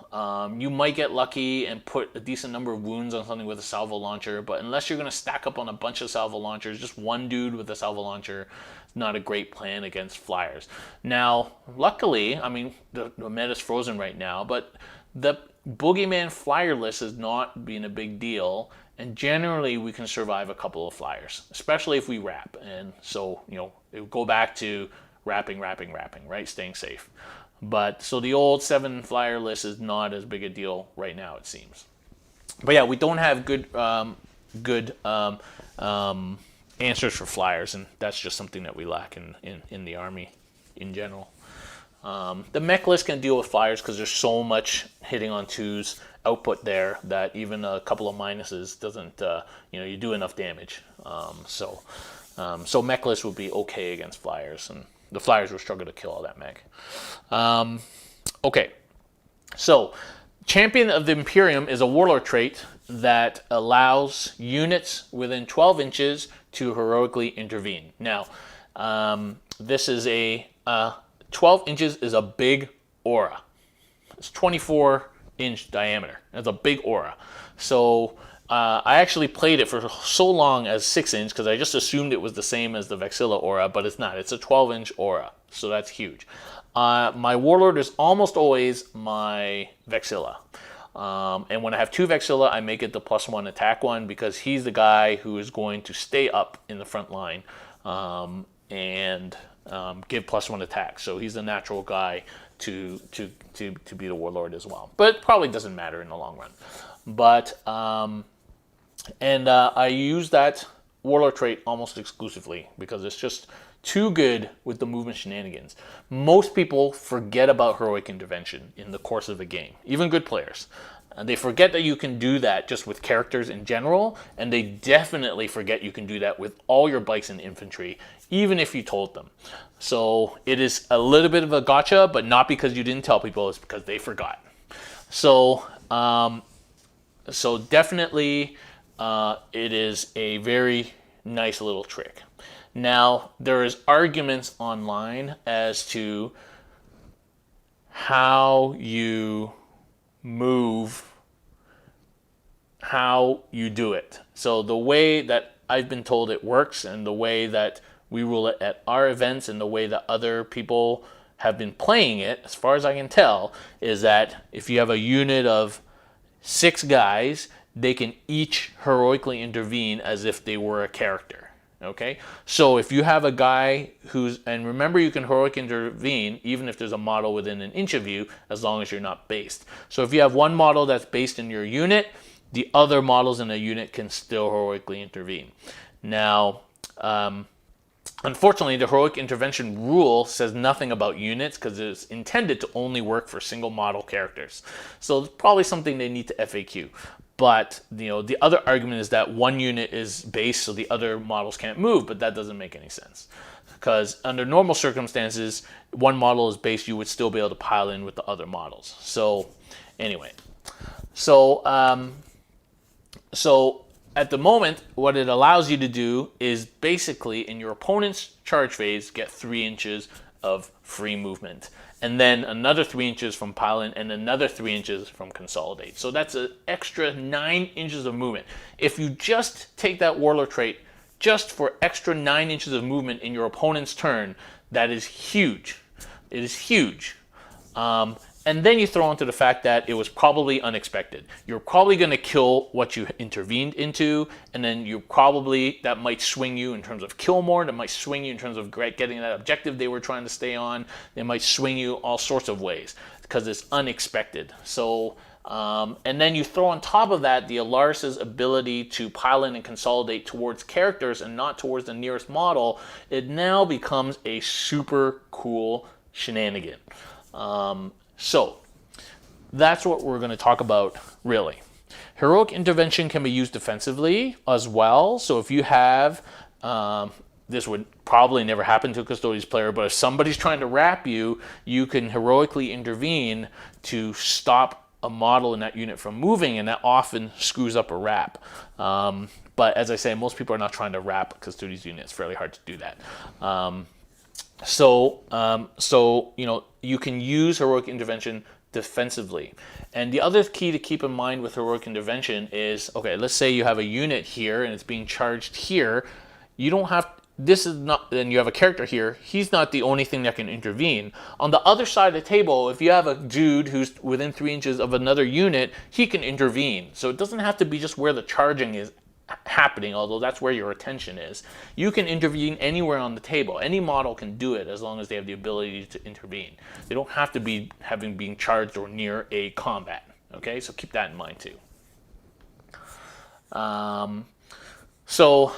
[SPEAKER 1] You might get lucky and put a decent number of wounds on something with a salvo launcher, but unless you're going to stack up on a bunch of salvo launchers, just one dude with a salvo launcher, not a great plan against flyers. Now, luckily, I mean, the meta's frozen right now, but the Boogeyman flyer list has not been a big deal, and generally we can survive a couple of flyers, especially if we wrap. And so, you know, it would go back to wrapping, right? Staying safe. But so the old 7 flyer list is not as big a deal right now, it seems. But yeah, we don't have good answers for flyers, and that's just something that we lack in the army in general. The mech list can deal with flyers because there's so much hitting on 2s output there that even a couple of minuses doesn't, you know, you do enough damage. So mech list would be okay against flyers, and the flyers will struggle to kill all that mech. Okay, so Champion of the Imperium is a warlord trait that allows units within 12 inches to heroically intervene. Now, this is a 12 inches is a big aura. It's 24-inch diameter. That's a big aura. So I actually played it for so long as 6-inch because I just assumed it was the same as the Vexilla aura, but it's not. It's a 12-inch aura, so that's huge. My warlord is almost always my Vexilla. And when I have 2 Vexilla, I make it the +1 attack one because he's the guy who is going to stay up in the front line and give +1 attack. So he's the natural guy to be the warlord as well. But it probably doesn't matter in the long run. But I use that warlord trait almost exclusively because it's just too good with the movement shenanigans. Most people forget about heroic intervention in the course of a game, even good players. And they forget that you can do that just with characters in general, and they definitely forget you can do that with all your bikes and infantry, even if you told them. So it is a little bit of a gotcha, but not because you didn't tell people, it's because they forgot. So definitely it is a very nice little trick. Now, there is arguments online as to how you move, how you do it. So the way that I've been told it works and the way that we rule it at our events and the way that other people have been playing it, as far as I can tell, is that if you have a unit of 6 guys, they can each heroically intervene as if they were a character. Okay, so if you have a guy who's, and remember you can heroic intervene even if there's a model within an inch of you, as long as you're not based. So if you have one model that's based in your unit, the other models in a unit can still heroically intervene. Now, unfortunately, the heroic intervention rule says nothing about units because it's intended to only work for single model characters. So it's probably something they need to FAQ. But you know, the other argument is that one unit is based, so the other models can't move, but that doesn't make any sense. Because under normal circumstances, one model is based, you would still be able to pile in with the other models. So anyway, so at the moment, what it allows you to do is basically in your opponent's charge phase, get 3 inches of free movement. And then another 3 inches from pile-in and another 3 inches from consolidate. So that's an extra 9 inches of movement. If you just take that warlord trait just for extra 9 inches of movement in your opponent's turn, that is huge. It is huge. And then you throw into the fact that it was probably unexpected. You're probably going to kill what you intervened into, and then that might swing you in terms of kill more, that might swing you in terms of getting that objective they were trying to stay on. They might swing you all sorts of ways because it's unexpected. So, and then you throw on top of that the Allarus' ability to pile in and consolidate towards characters and not towards the nearest model. It now becomes a super cool shenanigan. So that's what we're going to talk about, really. Heroic intervention can be used defensively as well. So if you have this would probably never happen to a Custodes player, but if somebody's trying to wrap you, you can heroically intervene to stop a model in that unit from moving, and that often screws up a wrap. But as I say, most people are not trying to wrap a Custodes unit. It's fairly hard to do that. So you know, you can use heroic intervention defensively. And the other key to keep in mind with heroic intervention is, okay, let's say you have a unit here and it's being charged here. You don't have, this is not, then you have a character here. He's not the only thing that can intervene. On the other side of the table, if you have a dude who's within 3 inches of another unit, he can intervene. So it doesn't have to be just where the charging is happening, although that's where your attention is. You can intervene anywhere on the table. Any model can do it as long as they have the ability to intervene. They don't have to be being charged or near a combat. Okay, so keep that in mind too. So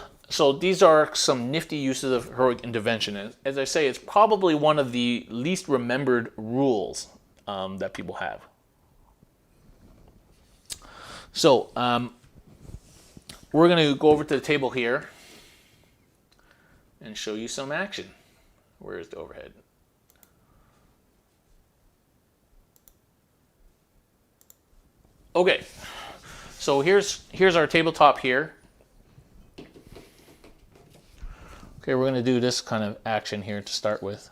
[SPEAKER 1] these are some nifty uses of heroic intervention. As I say, it's probably one of the least remembered rules that people have. So we're going to go over to the table here and show you some action. Where is the overhead? Okay, so here's our tabletop here. Okay, we're going to do this kind of action here to start with.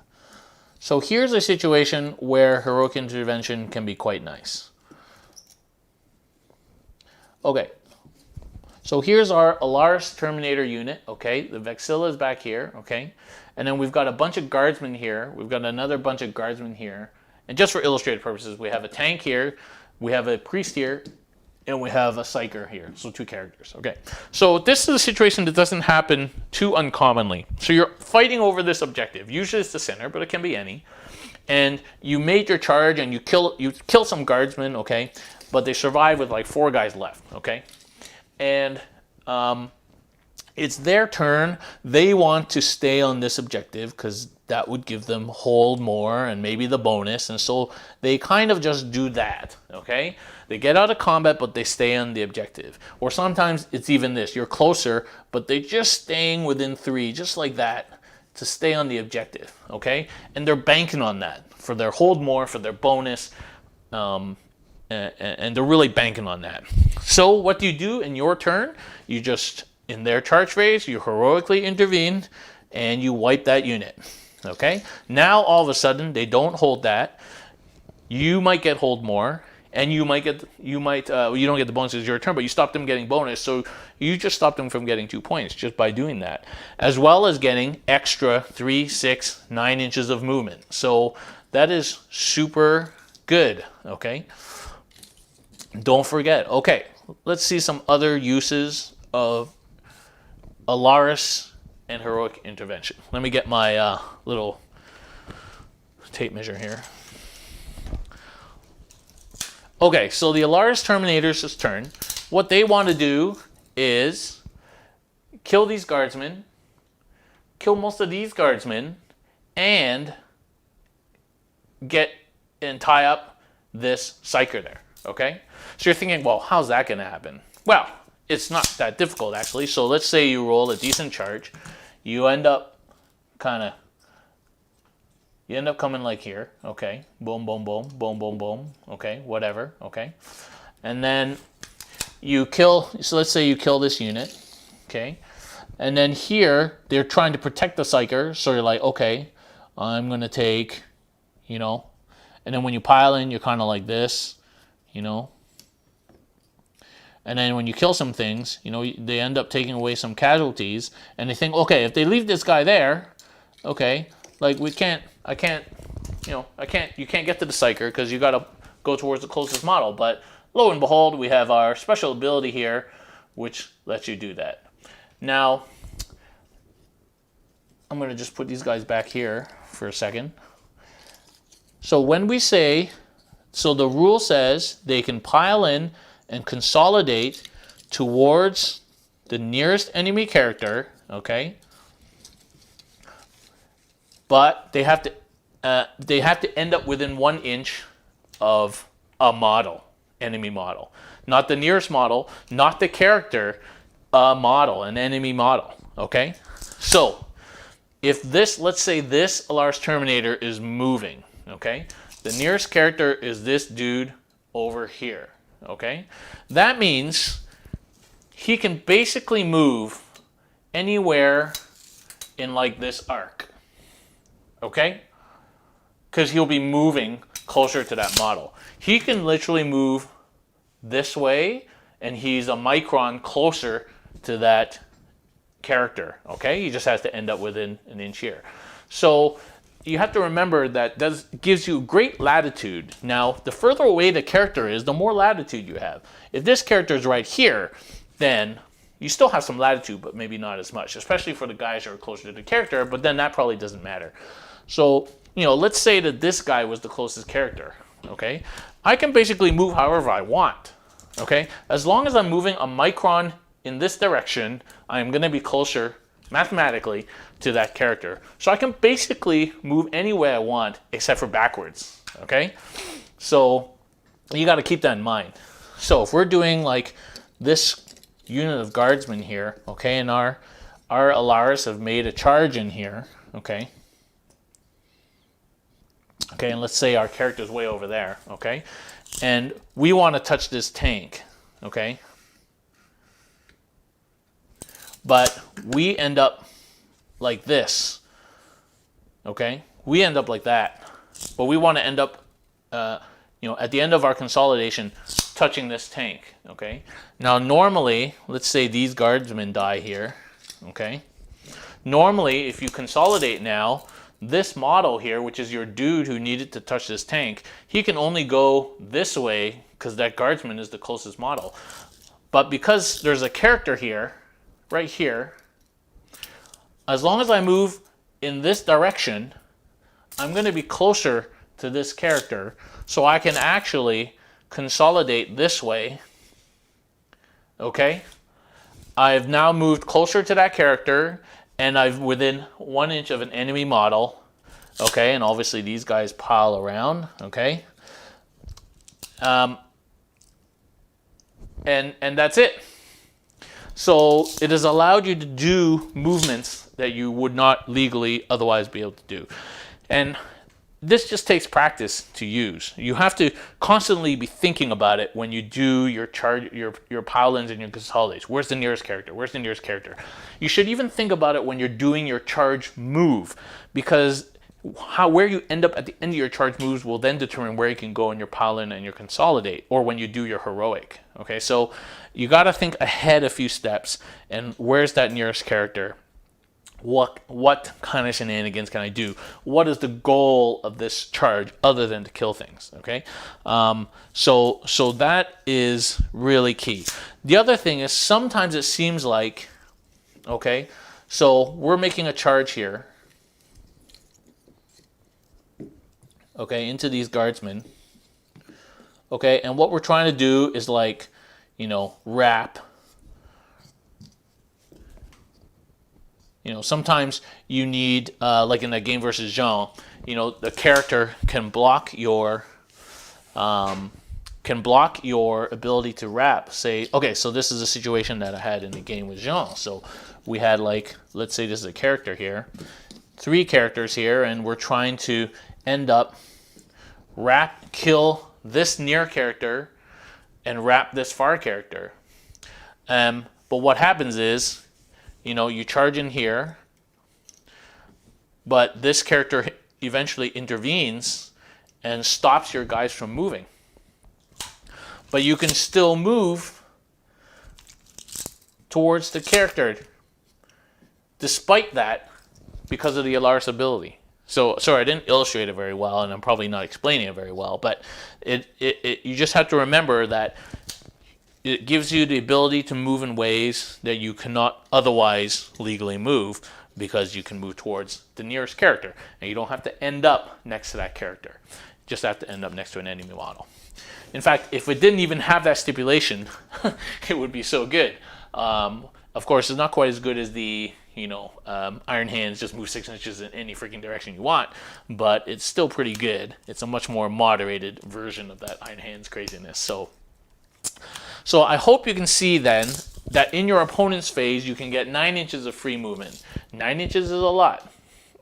[SPEAKER 1] So here's a situation where heroic intervention can be quite nice. Okay. So here's our Allarus Terminator unit, okay? The Vexilla is back here, okay? And then we've got a bunch of guardsmen here. We've got another bunch of guardsmen here. And just for illustrative purposes, we have a tank here, we have a priest here, and we have a psyker here. So 2 characters, okay? So this is a situation that doesn't happen too uncommonly. So you're fighting over this objective. Usually it's the center, but it can be any. And you made your charge and you kill some guardsmen, okay? But they survive with like 4 guys left, okay? And it's their turn. They want to stay on this objective because that would give them hold more and maybe the bonus. And so they kind of just do that, okay? They get out of combat, but they stay on the objective. Or sometimes it's even this. You're closer, but they're just staying within 3, just like that, to stay on the objective, okay? And they're banking on that for their hold more, for their bonus. And they're really banking on that. So what do you do in your turn? You just, in their charge phase, you heroically intervene and you wipe that unit. Okay? Now all of a sudden they don't hold that. You might get hold more, and you don't get the bonuses your turn, but you stop them getting bonus. So you just stop them from getting 2 points just by doing that, as well as getting extra 3, 6, 9 inches of movement. So that is super good. Okay. Don't forget. Okay, let's see some other uses of Allarus and heroic intervention. Let me get my little tape measure here. Okay, so the Allarus Terminators' turn. What they want to do is kill these guardsmen, kill most of these guardsmen, and get and tie up this psyker there. Okay? So you're thinking, well, how's that going to happen? Well, it's not that difficult, actually. So let's say you roll a decent charge. You end up coming like here. Okay? Boom, boom, boom, boom, boom, boom. Okay? Whatever. Okay? And then you kill, so let's say you kill this unit. Okay? And then here, they're trying to protect the psyker. So you're like, okay, I'm going to take, you know, and then when you pile in, you're kind of like this. You know, and then when you kill some things, you know, they end up taking away some casualties, and they think, okay, if they leave this guy there, okay, like you can't get to the psyker because you got to go towards the closest model. But lo and behold, we have our special ability here, which lets you do that. Now, I'm going to just put these guys back here for a second. So when we say, so the rule says they can pile in and consolidate towards the nearest enemy character, okay? But they have to end up within 1 inch of a model, enemy model. Not the nearest model, not the character, a model, an enemy model, okay? So if this, let's say this Allarus Terminator is moving, okay? The nearest character is this dude over here, okay? That means he can basically move anywhere in like this arc, okay? Because he'll be moving closer to that model. He can literally move this way, and he's a micron closer to that character, okay? He just has to end up within an inch here. So you have to remember that gives you great latitude. Now, the further away the character is, the more latitude you have. If this character is right here, then you still have some latitude, but maybe not as much, especially for the guys who are closer to the character, but then that probably doesn't matter. So, you know, let's say that this guy was the closest character, okay? I can basically move however I want, okay? As long as I'm moving a micron in this direction, I'm going to be closer mathematically to that character. So I can basically move any way I want except for backwards, okay? So you got to keep that in mind. So if we're doing like this unit of guardsmen here, okay, and our Allarus have made a charge in here, okay? Okay, and let's say our character's way over there, okay? And we want to touch this tank, okay? But we end up like this, okay? We end up like that. But we want to end up, you know, at the end of our consolidation, touching this tank, okay? Now, normally, let's say these guardsmen die here, okay? Normally, if you consolidate now, this model here, which is your dude who needed to touch this tank, he can only go this way because that guardsman is the closest model. But because there's a character here, right here, as long as I move in this direction, I'm going to be closer to this character, so I can actually consolidate this way, okay? I've now moved closer to that character, and I'm within 1 inch of an enemy model, okay? And obviously these guys pile around, okay? And that's it. So it has allowed you to do movements that you would not legally otherwise be able to do. And this just takes practice to use. You have to constantly be thinking about it when you do your charge, your pile-ins and your consolidates. Where's the nearest character? Where's the nearest character? You should even think about it when you're doing your charge move, because where you end up at the end of your charge moves will then determine where you can go in your pile-in and your consolidate, or when you do your heroic. Okay, so you got to think ahead a few steps, and where's that nearest character? What kind of shenanigans can I do? What is the goal of this charge other than to kill things? Okay, so that is really key. The other thing is sometimes it seems like, okay, so we're making a charge here, okay, into these guardsmen, okay, and what we're trying to do is like, you know, wrap. You know, sometimes you need, like in that game versus Jean, you know, the character can block your ability to wrap. Say, okay, so this is a situation that I had in the game with Jean. So we had, like, let's say this is a character here, 3 characters here, and we're trying to end up kill this near character and wrap this far character. But what happens is, you know, you charge in here, but this character eventually intervenes and stops your guys from moving. But you can still move towards the character despite that because of the Allarus ability. So, sorry, I didn't illustrate it very well, and I'm probably not explaining it very well, but you just have to remember that it gives you the ability to move in ways that you cannot otherwise legally move, because you can move towards the nearest character, and you don't have to end up next to that character. You just have to end up next to an enemy model. In fact, if it didn't even have that stipulation, it would be so good. Of course, it's not quite as good as the, you know, Iron Hands, just move 6 inches in any freaking direction you want, but it's still pretty good. It's a much more moderated version of that Iron Hands craziness. So I hope you can see then that in your opponent's phase, you can get 9 inches of free movement. 9 inches is a lot,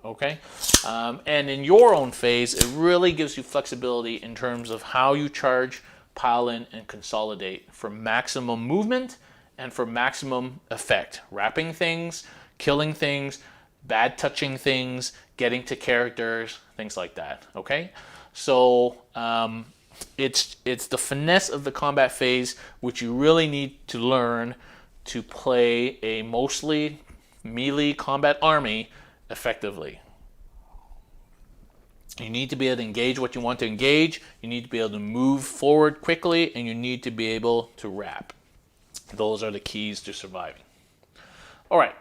[SPEAKER 1] okay? And in your own phase, it really gives you flexibility in terms of how you charge, pile in, and consolidate for maximum movement and for maximum effect. Wrapping things, killing things, bad touching things, getting to characters, things like that, okay? So it's the finesse of the combat phase which you really need to learn to play a mostly melee combat army effectively. You need to be able to engage what you want to engage, you need to be able to move forward quickly, and you need to be able to wrap. Those are the keys to surviving. All right.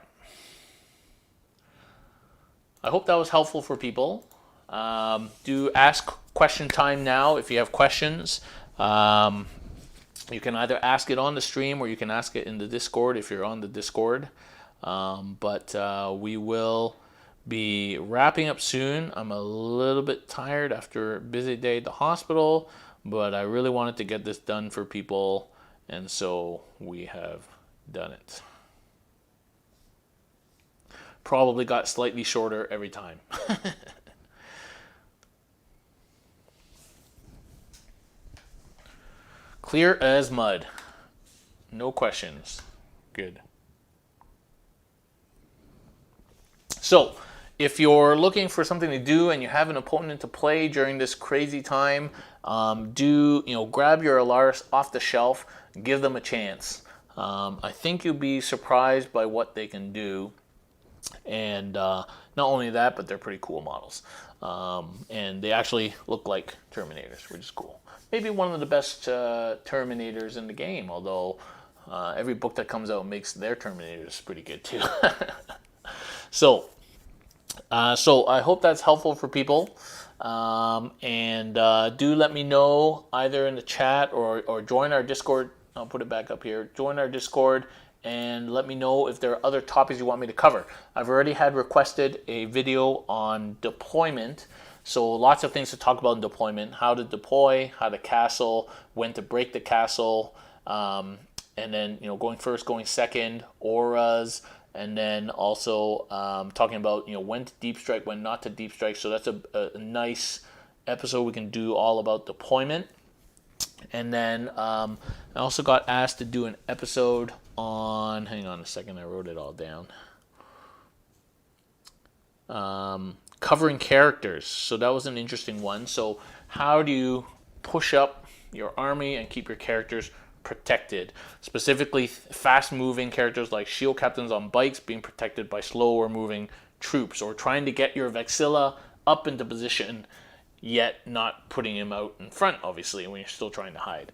[SPEAKER 1] I hope that was helpful for people. Do ask question time now if you have questions. You can either ask it on the stream or you can ask it in the Discord if you're on the Discord. But we will be wrapping up soon. I'm a little bit tired after a busy day at the hospital, but I really wanted to get this done for people, and so we have done it. Probably got slightly shorter every time. Clear as mud. No questions. Good. So, if you're looking for something to do and you have an opponent to play during this crazy time, grab your Allarus off the shelf, give them a chance. I think you'll be surprised by what they can do. And not only that, but they're pretty cool models. And they actually look like Terminators, which is cool. Maybe one of the best Terminators in the game, although every book that comes out makes their Terminators pretty good too. So I hope that's helpful for people. And do let me know either in the chat or join our Discord. I'll put it back up here. Join our Discord and let me know if there are other topics you want me to cover. I've already had requested a video on deployment. So lots of things to talk about in deployment. How to deploy, how to castle, when to break the castle, and then going first, going second, auras, and then also talking about when to deep strike, when not to deep strike. So that's a nice episode we can do all about deployment. And then I also got asked to do an episode on, hang on a second, I wrote it all down. Covering characters. So that was an interesting one. So how do you push up your army and keep your characters protected? Specifically, fast-moving characters like shield captains on bikes being protected by slower-moving troops, or trying to get your Vexilla up into position, yet not putting him out in front, obviously, when you're still trying to hide.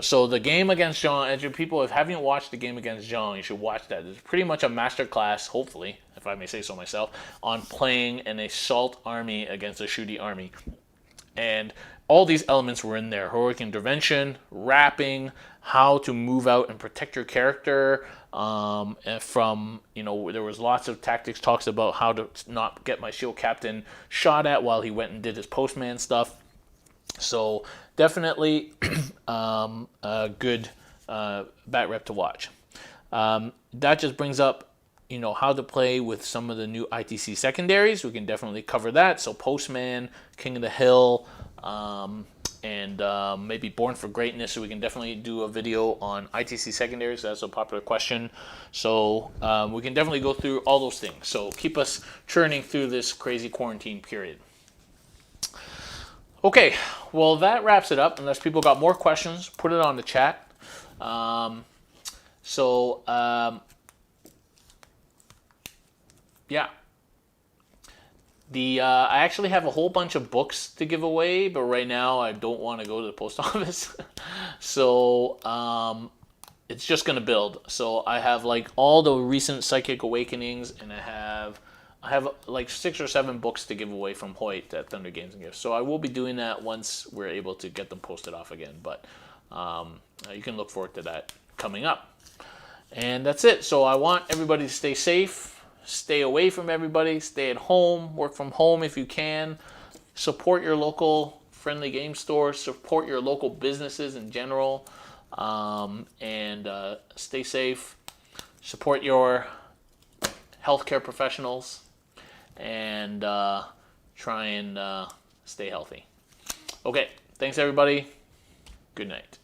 [SPEAKER 1] So the game against Jean, as you people, if you haven't watched the game against Jean, you should watch that. It's pretty much a masterclass, hopefully, if I may say so myself, on playing an assault army against a shooty army. And all these elements were in there: heroic intervention, wrapping, how to move out and protect your character from, there was lots of tactics, talks about how to not get my shield captain shot at while he went and did his postman stuff. So definitely a good bat rep to watch. That just brings up how to play with some of the new ITC secondaries. We can definitely cover that. So Postman, King of the Hill, and maybe Born for Greatness. So we can definitely do a video on ITC secondaries. That's a popular question. So we can definitely go through all those things. So keep us churning through this crazy quarantine period. Okay, well that wraps it up. Unless people got more questions, put it on the chat. Yeah. I actually have a whole bunch of books to give away, but right now I don't want to go to the post office. So it's just going to build. So I have like all the recent Psychic Awakenings, and I have like 6 or 7 books to give away from Hoyt at Thunder Games and Gifts. So I will be doing that once we're able to get them posted off again. But you can look forward to that coming up. And that's it. So I want everybody to stay safe. Stay away from everybody, stay at home, work from home if you can, support your local friendly game stores, support your local businesses in general, and stay safe, support your healthcare professionals, and try and stay healthy. Okay, thanks everybody. Good night.